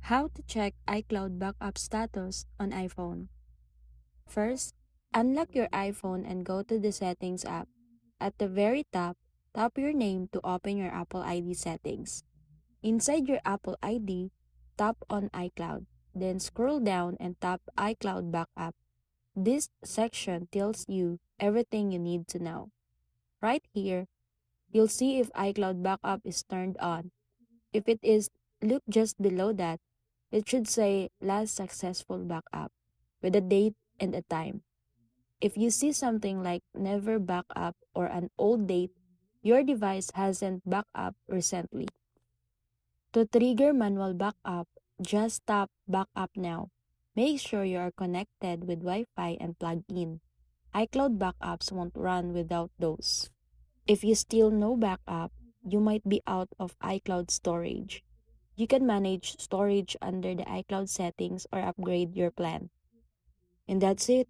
How to check iCloud backup status on iPhone. First, unlock your iPhone and go to the Settings app. At the very top, tap your name to open your Apple ID settings. Inside your Apple ID, tap on iCloud. Then scroll down and tap iCloud Backup. This section tells you everything you need to know. Right here, you'll see if iCloud Backup is turned on. If it is, look just below that. It should say last successful backup with a date and a time. If you see something like never backup or an old date, your device hasn't backed up recently. To trigger manual backup, just tap backup now. Make sure you are connected with Wi-Fi and plug in. iCloud backups won't run without those. If you still no backup, you might be out of iCloud storage. You can manage storage under the iCloud settings or upgrade your plan. And that's it.